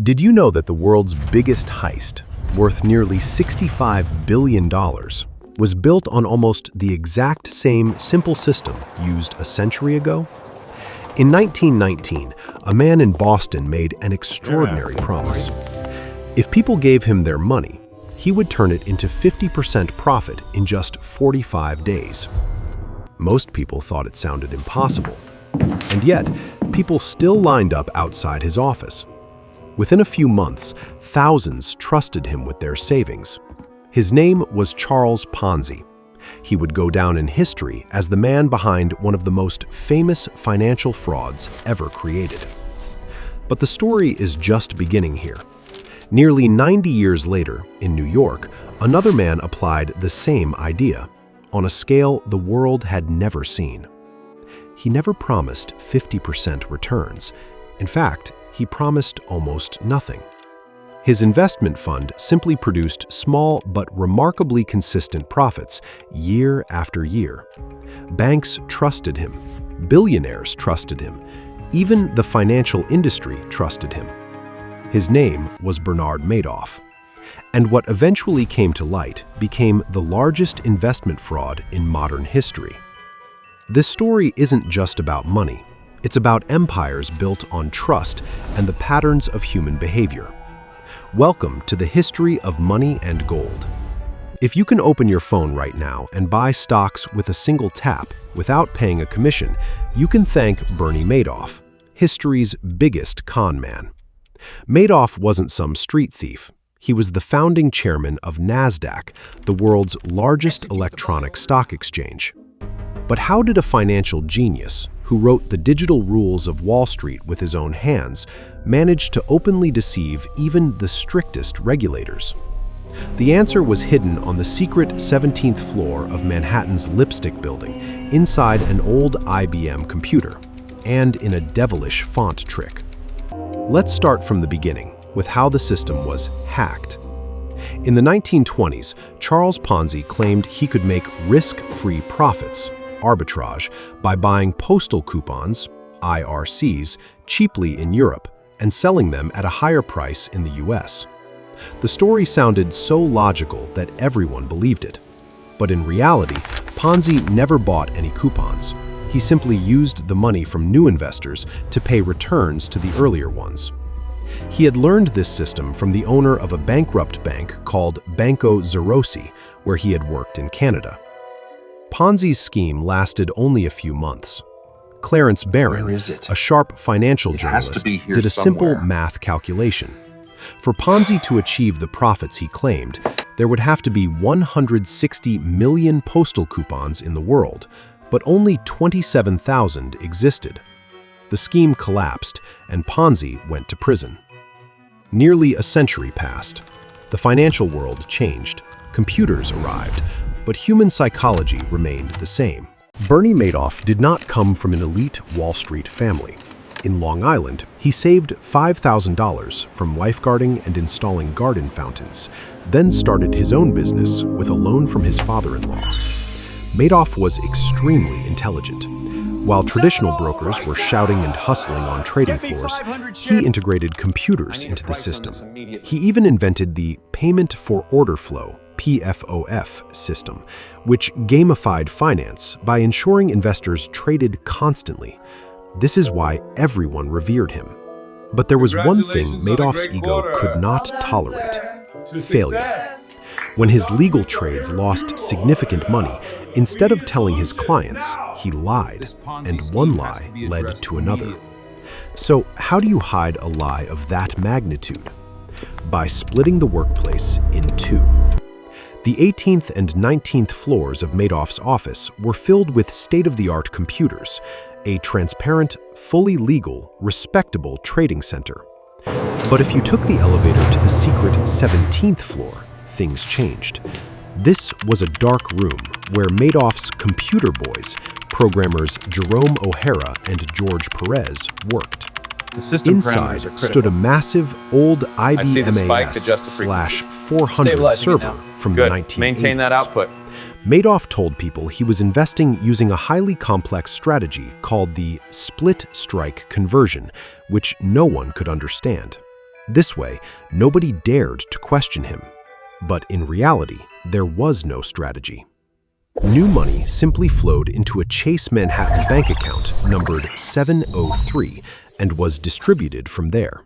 Did you know that the world's biggest heist, worth nearly $65 billion, was built on almost the exact same simple system used a century ago? In 1919, a man in Boston made an extraordinary promise. If people gave him their money, he would turn it into 50% profit in just 45 days. Most people thought it sounded impossible. And yet, people still lined up outside his office. Within a few months, thousands trusted him with their savings. His name was Charles Ponzi. He would go down in history as the man behind one of the most famous financial frauds ever created. But the story is just beginning here. Nearly 90 years later, in New York, another man applied the same idea, on a scale the world had never seen. He never promised 50% returns. In fact, he promised almost nothing. His investment fund simply produced small but remarkably consistent profits year after year. Banks trusted him. Billionaires trusted him. Even the financial industry trusted him. His name was Bernard Madoff. And what eventually came to light became the largest investment fraud in modern history. This story isn't just about money. It's about empires built on trust and the patterns of human behavior. Welcome to the history of money and gold. If you can open your phone right now and buy stocks with a single tap without paying a commission, you can thank Bernie Madoff, history's biggest con man. Madoff wasn't some street thief. He was the founding chairman of NASDAQ, the world's largest electronic stock exchange. But how did a financial genius, who wrote the digital rules of Wall Street with his own hands, manage to openly deceive even the strictest regulators? The answer was hidden on the secret 17th floor of Manhattan's Lipstick Building, inside an old IBM computer, and in a devilish font trick. Let's start from the beginning, with how the system was hacked. In the 1920s, Charles Ponzi claimed he could make risk-free profits, arbitrage, by buying postal coupons, IRCs, cheaply in Europe and selling them at a higher price in the US. The story sounded so logical that everyone believed it. But in reality, Ponzi never bought any coupons. He simply used the money from new investors to pay returns to the earlier ones. He had learned this system from the owner of a bankrupt bank called Banco Zerosi, where he had worked in Canada. Ponzi's scheme lasted only a few months. Clarence Barron, a sharp financial journalist, did a simple math calculation. For Ponzi to achieve the profits he claimed, there would have to be 160 million postal coupons in the world, but only 27,000 existed. The scheme collapsed, and Ponzi went to prison. Nearly a century passed. The financial world changed. Computers arrived. But human psychology remained the same. Bernie Madoff did not come from an elite Wall Street family. In Long Island, he saved $5,000 from lifeguarding and installing garden fountains, then started his own business with a loan from his father-in-law. Madoff was extremely intelligent. While traditional brokers were shouting and hustling on trading floors, he integrated computers into the system. He even invented the payment for order flow (PFOF) system, which gamified finance by ensuring investors traded constantly. This is why everyone revered him. But there was one thing Madoff's ego could not tolerate: failure. When his legal trades lost significant money, instead of telling his clients, he lied, and one lie led to another. So how do you hide a lie of that magnitude? By splitting the workplace in two. The 18th and 19th floors of Madoff's office were filled with state-of-the-art computers, a transparent, fully legal, respectable trading center. But if you took the elevator to the secret 17th floor, things changed. This was a dark room where Madoff's computer boys, programmers Jerome O'Hara and George Perez, worked. The system Inside stood a massive old IBM/400 server from the 1980s. Maintain that output. Madoff told people he was investing using a highly complex strategy called the split strike conversion, which no one could understand. This way, nobody dared to question him. But in reality, there was no strategy. New money simply flowed into a Chase Manhattan bank account numbered 703 and was distributed from there.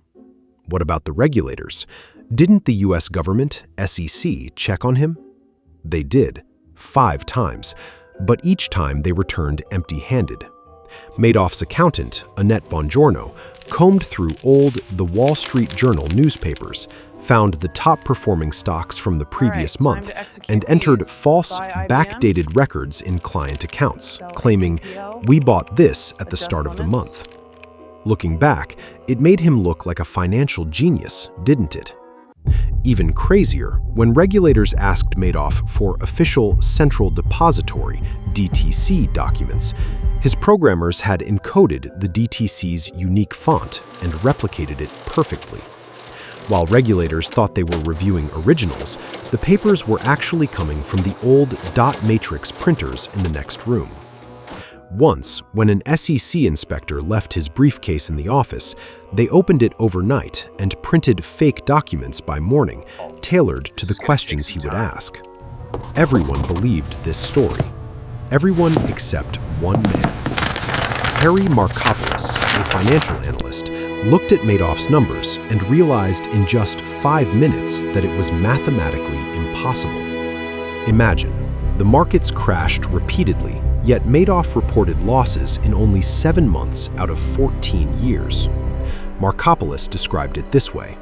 What about the regulators? Didn't the US government, SEC, check on him? They did, 5 times, but each time they returned empty-handed. Madoff's accountant, Annette Bongiorno, combed through old The Wall Street Journal newspapers, found the top-performing stocks from the previous month, and entered false, backdated records in client accounts, claiming, "We bought this at the start of the month." Looking back, it made him look like a financial genius, didn't it? Even crazier, when regulators asked Madoff for official Central Depository (DTC) documents, his programmers had encoded the DTC's unique font and replicated it perfectly. While regulators thought they were reviewing originals, the papers were actually coming from the old dot matrix printers in the next room. Once, when an SEC inspector left his briefcase in the office, they opened it overnight and printed fake documents by morning, tailored to the questions he would ask. Everyone believed this story. Everyone except one man. Harry Markopoulos, a financial analyst, looked at Madoff's numbers and realized in just 5 minutes that it was mathematically impossible. Imagine, the markets crashed repeatedly, yet Madoff reported losses in only 7 months out of 14 years. Markopoulos described it this way: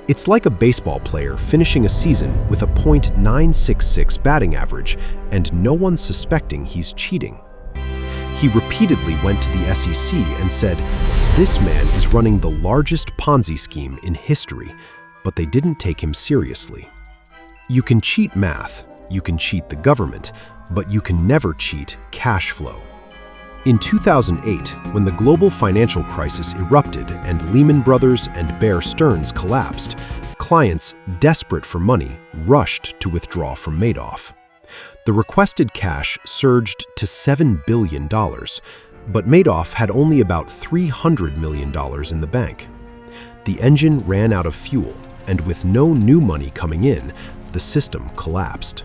"It's like a baseball player finishing a season with a .966 batting average and no one suspecting he's cheating." He repeatedly went to the SEC and said, "This man is running the largest Ponzi scheme in history," but they didn't take him seriously. You can cheat math, you can cheat the government, but you can never cheat cash flow. In 2008, when the global financial crisis erupted and Lehman Brothers and Bear Stearns collapsed, clients, desperate for money, rushed to withdraw from Madoff. The requested cash surged to $7 billion, but Madoff had only about $300 million in the bank. The engine ran out of fuel, and with no new money coming in, the system collapsed.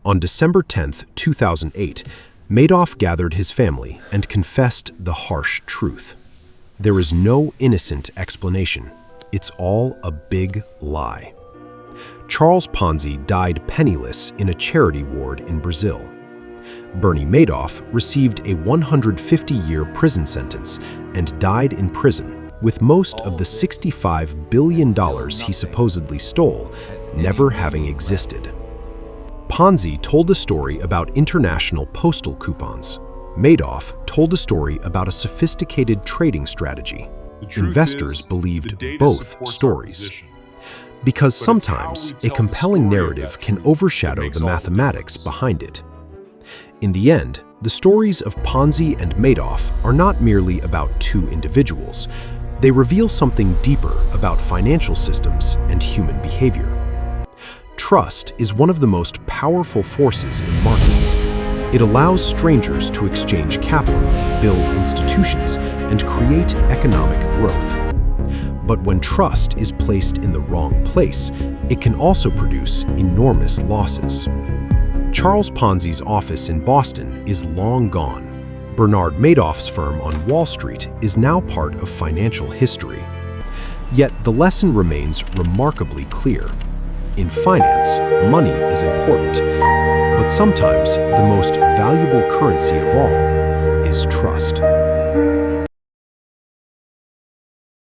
On December 10, 2008, Madoff gathered his family and confessed the harsh truth. There is no innocent explanation. It's all a big lie. Charles Ponzi died penniless in a charity ward in Brazil. Bernie Madoff received a 150-year prison sentence and died in prison, with most of the $65 billion he supposedly stole never having existed. Ponzi told a story about international postal coupons. Madoff told a story about a sophisticated trading strategy. Investors believed both stories. Because sometimes a compelling narrative can overshadow the mathematics behind it. In the end, the stories of Ponzi and Madoff are not merely about two individuals. They reveal something deeper about financial systems and human behavior. Trust is one of the most powerful forces in markets. It allows strangers to exchange capital, build institutions, and create economic growth. But when trust is placed in the wrong place, it can also produce enormous losses. Charles Ponzi's office in Boston is long gone. Bernard Madoff's firm on Wall Street is now part of financial history. Yet the lesson remains remarkably clear. In finance, money is important, but sometimes the most valuable currency of all is trust.